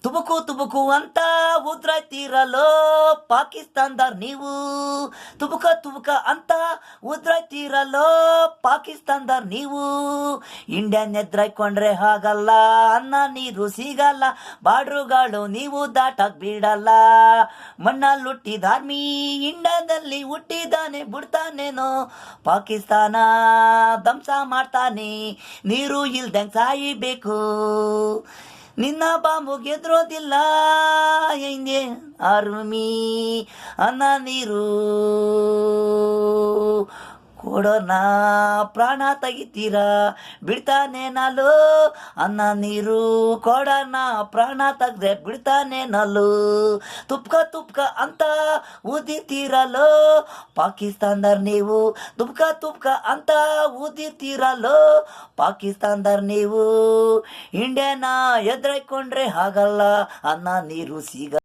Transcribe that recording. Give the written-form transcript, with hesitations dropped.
ತುಬುಕು ತುಬುಕು ಅಂತ ಉದ್ರೈತೀರಲ್ಲೋ ಪಾಕಿಸ್ತಾನ್ದಾರ್ ನೀವು. ತುಬುಕ ತುಬುಕ ಅಂತ ಉದ್ರೈತೀರಲ್ಲೋ ಪಾಕಿಸ್ತಾನ್ದಾರ್ ನೀವು. ಇಂಡಿಯನ್ ಎದ್ರೈಕೊಂಡ್ರೆ ಹಾಗಲ್ಲ, ಅನ್ನ ನೀರು ಸಿಗಲ್ಲ, ಬಾರ್ಡ್ರುಗಳು ನೀವು ದಾಟಕ್ ಬಿಡಲ್ಲ. ಮಣ್ಣಲ್ಲಿ ಹುಟ್ಟಿದ ಆರ್ಮಿ ಇಂಡಿಯಾದಲ್ಲಿ ಹುಟ್ಟಿದಾನೆ, ಬಿಡ್ತಾನೇನೋ ಪಾಕಿಸ್ತಾನ ಧ್ವಂಸ ಮಾಡ್ತಾನೆ. ನೀರು ಇಲ್ದಂಗೆ ಸಾಯಿಬೇಕು, ನಿನ್ನ ಬಾಂಬು ಗೆದ್ರೋದಿಲ್ಲ ಇಂಡಿಯನ್ ಆರ್ಮಿ. ಅನ್ನ ನೀರು ಕೊಡೋಣ, ಪ್ರಾಣ ತೆಗಿತೀರ ಬಿಡ್ತಾನೇನಲ್ಲೋ. ಅನ್ನ ನೀರು ಕೊಡೋಣ, ಪ್ರಾಣ ತೆಗ್ದ್ರೆ ಬಿಡ್ತಾನೇನಲ್ಲೋ. ತುಪ್ಕ ತುಪ್ಕ ಅಂತ ಊದಿರ್ತೀರಲ್ಲೋ ಪಾಕಿಸ್ತಾನ್ದಾರ್ ನೀವು. ತುಪ್ಕ ತುಪ್ಕ ಅಂತ ಊದಿರ್ತೀರಲ್ಲೋ ಪಾಕಿಸ್ತಾನ್ದಾರ್ ನೀವು. ಇಂಡಿಯಾನ ಎದ್ರೈಕೊಂಡ್ರೆ ಹಾಗಲ್ಲ, ಅನ್ನ ನೀರು ಸಿಗ